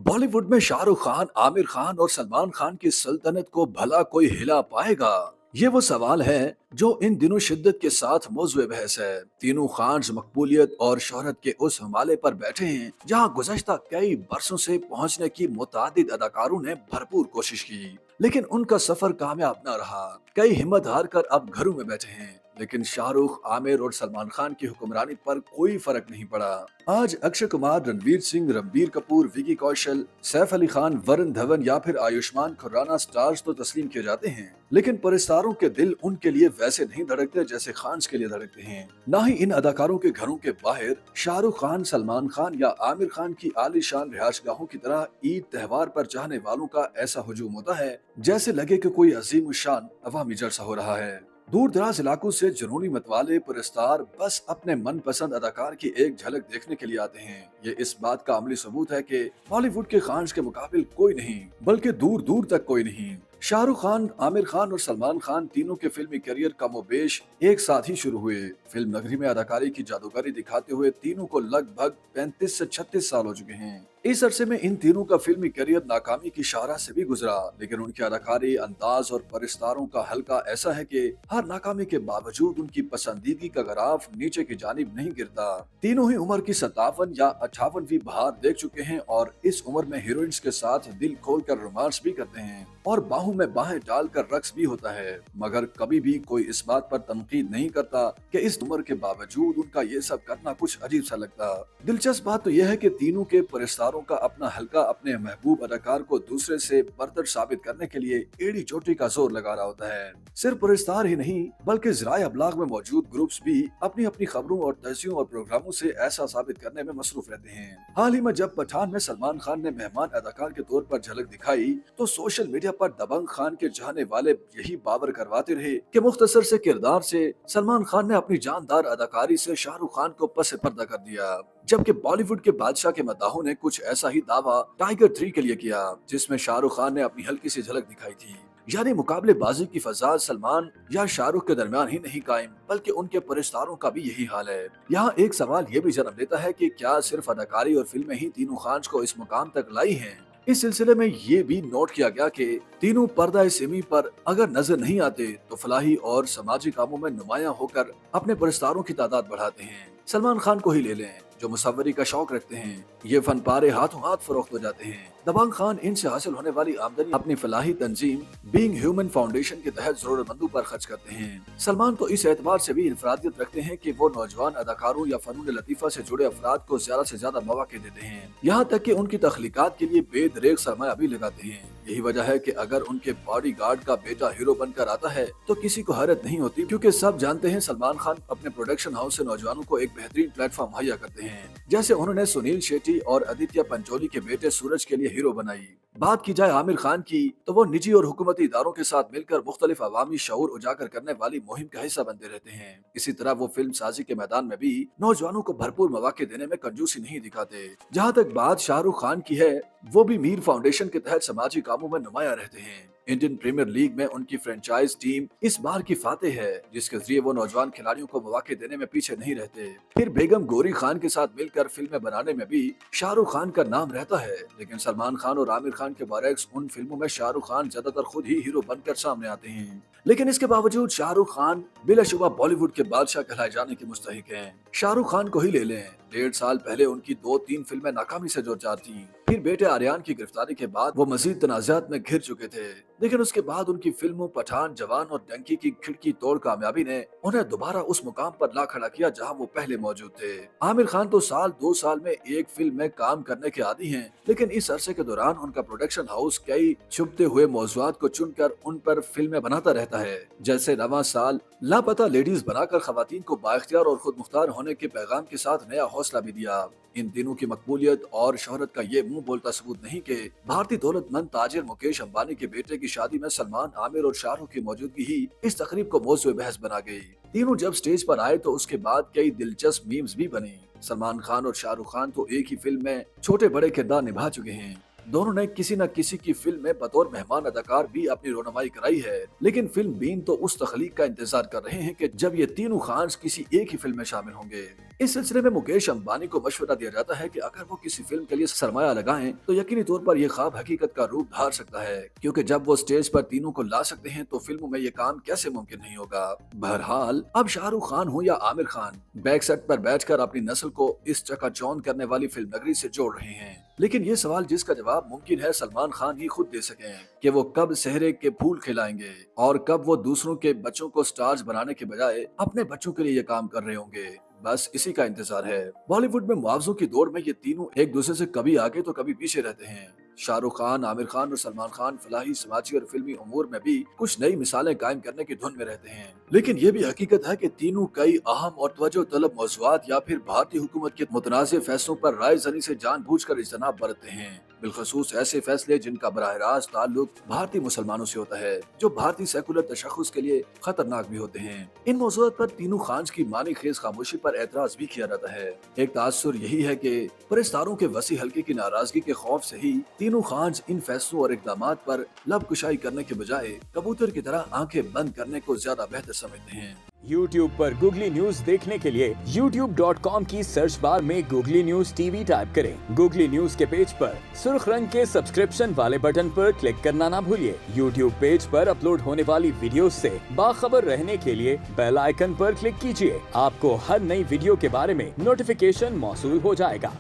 बॉलीवुड में शाहरुख खान, आमिर खान और सलमान खान की सल्तनत को भला कोई हिला पाएगा? ये वो सवाल है जो इन दिनों शिद्दत के साथ मौजूए बहस है। तीनों खान्स मकबूलियत और शोहरत के उस हिमालय पर बैठे हैं जहां गुज़श्ता कई बरसों से पहुंचने की मुतादिद अदाकारों ने भरपूर कोशिश की, लेकिन उनका सफर कामयाब न रहा। कई हिम्मत हार कर अब घरों में बैठे हैं, लेकिन शाहरुख, आमिर और सलमान खान की हुक्मरानी पर कोई फर्क नहीं पड़ा। आज अक्षय कुमार, रणवीर सिंह, रणबीर कपूर, विकी कौशल, सैफ अली खान, वरुण धवन या फिर आयुष्मान खुराना स्टार्स तो तस्लीम किए जाते हैं, लेकिन परस्तारों के दिल उनके लिए वैसे नहीं धड़कते जैसे खान्स के लिए धड़कते हैं। ना ही इन अदाकारों के घरों के बाहर शाहरुख खान, सलमान खान या आमिर खान की आलीशान रिहायशगाहों की तरह ईद त्योहार पर चाहने वालों का ऐसा हुजूम होता है जैसे लगे कि कोई अजीम शान अवामी जलसा हो रहा है। दूर दराज इलाकों से जुनूनी मतवाले पुरस्कार बस अपने मनपसंद अदाकार की एक झलक देखने के लिए आते हैं। ये इस बात का अमली सबूत है कि बॉलीवुड के खान्स के मुकाबिल कोई नहीं, बल्कि दूर दूर तक कोई नहीं। शाहरुख खान, आमिर खान और सलमान खान तीनों के फिल्मी करियर कमोबेश एक साथ ही शुरू हुए। फिल्म नगरी में अदाकारी की जादूगरी दिखाते हुए तीनों को लगभग 35 से 36 साल हो चुके हैं। इस अरसे में इन तीनों का फिल्मी करियर नाकामी की शाहरा से भी गुजरा, लेकिन उनकी अदाकारी, अंदाज और परिस्तारों का हल्का ऐसा है कि हर नाकामी के बावजूद उनकी पसंदीदगी का ग्राफ नीचे की जानिब नहीं गिरता। तीनों ही उम्र की 57 या 58वीं बहार देख चुके हैं और इस उम्र में हीरोइंस के साथ दिल खोल कर रोमांस भी करते हैं और बाहों में बाहें डालकर रक्स भी होता है। मगर कभी भी कोई इस बात पर तनकीद नहीं करता कि इस उम्र के बावजूद उनका ये सब करना कुछ अजीब सा लगता। दिलचस्प बात तो यह है कि तीनों के परिस्तारों का अपना हल्का अपने महबूब अदाकार को दूसरे से बरतर साबित करने के लिए एड़ी चोटी का जोर लगा रहा होता है। सिर्फ परिस्तार ही नहीं, बल्कि ज़राए अबलाग में मौजूद ग्रुप्स भी अपनी अपनी खबरों और तजियों और प्रोग्रामों से ऐसा साबित करने में मसरूफ रहते हैं। हाल ही में जब पठान में सलमान खान ने मेहमान अदाकार के तौर पर झलक दिखाई तो सोशल मीडिया पर दबंग खान के चाहने वाले यही बावर करवाते रहे कि मुख्तसर से किरदार से सलमान खान ने अपनी जानदार अदाकारी से शाहरुख खान को पस पर्दा कर दिया। जबकि बॉलीवुड के बादशाह के मद्दाहों ने कुछ ऐसा ही दावा टाइगर 3 के लिए किया, जिसमें शाहरुख खान ने अपनी हल्की सी झलक दिखाई थी। यानी मुकाबलेबाजी की फजा सलमान या शाहरुख के दरमियान ही नहीं कायम, बल्कि उनके परिस्तारों का भी यही हाल है। यहाँ एक सवाल ये भी जन्म लेता है कि क्या सिर्फ अदाकारी और फिल्में ही तीनों खान्स को इस मुकाम तक लाई हैं? इस सिलसिले में ये भी नोट किया गया कि तीनों पर्दा सिमी पर अगर नजर नहीं आते तो फलाही और समाजी कामों में नुमाया होकर अपने परिस्तारों की तादाद बढ़ाते हैं। सलमान खान को ही ले लें, जो मुसव्वरी का शौक रखते हैं, ये फन पारे हाथों हाथ फरोख्त हो जाते हैं। दबंग खान इनसे हासिल होने वाली आमदनी अपनी फलाही तंजीम बीइंग ह्यूमन फाउंडेशन के तहत जरूरतमंदों पर खर्च करते हैं। सलमान तो इस एतबार से भी इनफरादियत रखते हैं कि वो नौजवान अदाकारों या फनून लतीफा से जुड़े अफराद को ज्यादा से ज्यादा मौके देते हैं, यहाँ तक कि उनकी तख्लीकात के लिए बेदरेग सरमाया भी लगाते हैं। यही वजह है कि अगर उनके बॉडी गार्ड का बेटा हीरो बनकर आता है तो किसी को हैरत नहीं होती, क्योंकि सब जानते हैं सलमान खान अपने प्रोडक्शन हाउस से नौजवानों को एक बेहतरीन प्लेटफॉर्म मुहैया करते हैं। जैसे उन्होंने सुनील शेट्टी और आदित्य पंचोली के बेटे सूरज के लिए हीरो बनाई। बात की जाए आमिर खान की तो वो निजी और हुकूमती इदारों के साथ मिलकर मुख्तलिफ अवामी शऊर उजागर करने वाली मुहिम का हिस्सा बनते रहते हैं। इसी तरह वो फिल्म साजी के मैदान में भी नौजवानों को भरपूर मौके देने में कंजूसी नहीं दिखाते। जहाँ तक बात शाहरुख खान की है, वो भी मीर फाउंडेशन के तहत समाजी कामों में नुमाया रहते हैं। इंडियन प्रीमियर लीग में उनकी फ्रेंचाइज टीम इस बार की फातेह है, जिसके जरिए वो नौजवान खिलाड़ियों को मौके देने में पीछे नहीं रहते। फिर बेगम गौरी खान के साथ मिलकर फिल्में बनाने में भी शाहरुख खान का नाम रहता है, लेकिन सलमान खान और आमिर खान के बरक्स उन फिल्मों में शाहरुख खान ज्यादातर खुद ही हीरो बनकर सामने आते हैं। लेकिन इसके बावजूद शाहरुख खान बिलाशुबा बॉलीवुड के बादशाह कहलाए जाने के मुस्तहिक हैं। शाहरुख खान को ही ले लें, 1.5 साल पहले उनकी 2-3 फिल्में नाकामी से जोचार थीं। फिर बेटे आर्यान की गिरफ्तारी के बाद वो मजीद तनाज़ात में घिर चुके थे, लेकिन उसके बाद उनकी फिल्मों पठान, जवान और डंकी की खिड़की तोड़ कामयाबी ने उन्हें दोबारा उस मुकाम पर ला खड़ा किया जहां वो पहले मौजूद थे। आमिर खान तो साल 2 साल में एक फिल्म में काम करने के आदी हैं, लेकिन इस अरसे के दौरान उनका प्रोडक्शन हाउस कई छुपते हुए मौज़ूआत को चुनकर उन पर फिल्में बनाता रहता है। जैसे रवां साल लापता लेडीज बनाकर खवातीन को बाइख्तियार और खुद मुख्तार होने के पैगाम के साथ नया हौसला भी दिया। इन दिनों की मकबूलियत और शोहरत का ये मुंह बोलता सबूत नहीं कि भारतीय दौलतमंद ताजिर मुकेश अंबानी के बेटे की शादी में सलमान, आमिर और शाहरुख की मौजूदगी ही इस तकरीब को मौजूद बहस बना गई। तीनों जब स्टेज पर आए तो उसके बाद कई दिलचस्प मीम्स भी बने। सलमान खान और शाहरुख खान तो एक ही फिल्म में छोटे बड़े किरदार निभा चुके हैं। दोनों ने किसी न किसी की फिल्म में बतौर मेहमान अदाकार भी अपनी रोनमाई कराई है, लेकिन फिल्म बीन तो उस तख्लीक का इंतजार कर रहे हैं कि जब ये तीनों खान्स किसी एक ही फिल्म में शामिल होंगे। इस सिलसिले में मुकेश अंबानी को मशवरा दिया जाता है कि अगर वो किसी फिल्म के लिए सरमाया लगाएं तो यकीनी तौर पर ये ख्वाब हकीकत का रूप धार सकता है, क्योंकि जब वो स्टेज पर तीनों को ला सकते हैं तो फिल्मों में ये काम कैसे मुमकिन नहीं होगा। बहरहाल अब शाहरुख खान हो या आमिर खान बैक सेट पर बैठकर अपनी नस्ल को इस चकाचौंध करने वाली फिल्म नगरी से जोड़ रहे हैं। लेकिन ये सवाल जिसका जवाब मुमकिन है सलमान खान ही खुद दे सकें कि वो कब सेहरे के फूल खिलाएंगे और कब वो दूसरों के बच्चों को स्टार्स बनाने के बजाय अपने बच्चों के लिए ये काम कर रहे होंगे। बस इसी का इंतजार है। बॉलीवुड में मुआवजों की दौड़ में ये तीनों एक दूसरे से कभी आगे तो कभी पीछे रहते हैं। शाहरुख खान, आमिर खान और सलमान खान फलाही, समाजी और फिल्मी उमूर में भी कुछ नई मिसालें कायम करने की धुन में रहते हैं। लेकिन ये भी हकीकत है कि तीनों कई अहम और तवज्जो तलब मौज़ूआत या फिर भारतीय हुकूमत के मुतनाज़िर फैसलों पर राय ज़नी से जानबूझकर इज्तनाब बरतते हैं, बिलखसूस ऐसे फैसले जिनका बराह रास्त ताल्लुक भारतीय मुसलमानों से होता है, जो भारतीय सेकुलर तशख़्ख़ुस के लिए खतरनाक भी होते हैं। इन मौज़ूआत पर तीनों खान्स की मानी खेज खामोशी पर एतराज भी किया जाता है। एक तासुर यही है कि परस्तारों के वसी हल्के की नाराजगी के खौफ से ही तीनों खान्स इन फैसलों और इक़दामात पर लबकुशाई करने के बजाय कबूतर की तरह आंखें बंद करने को ज्यादा बेहतर समझते हैं। YouTube पर गूगली न्यूज देखने के लिए youtube.com की सर्च बार में गूगली न्यूज टीवी टाइप करें। गूगली न्यूज के पेज पर सुर्ख रंग के सब्सक्रिप्शन वाले बटन पर क्लिक करना ना भूलिए। YouTube पेज पर अपलोड होने वाली वीडियोस से बाखबर रहने के लिए बेल आइकन पर क्लिक कीजिए। आपको हर नई वीडियो के बारे में नोटिफिकेशन मौसूल हो जाएगा।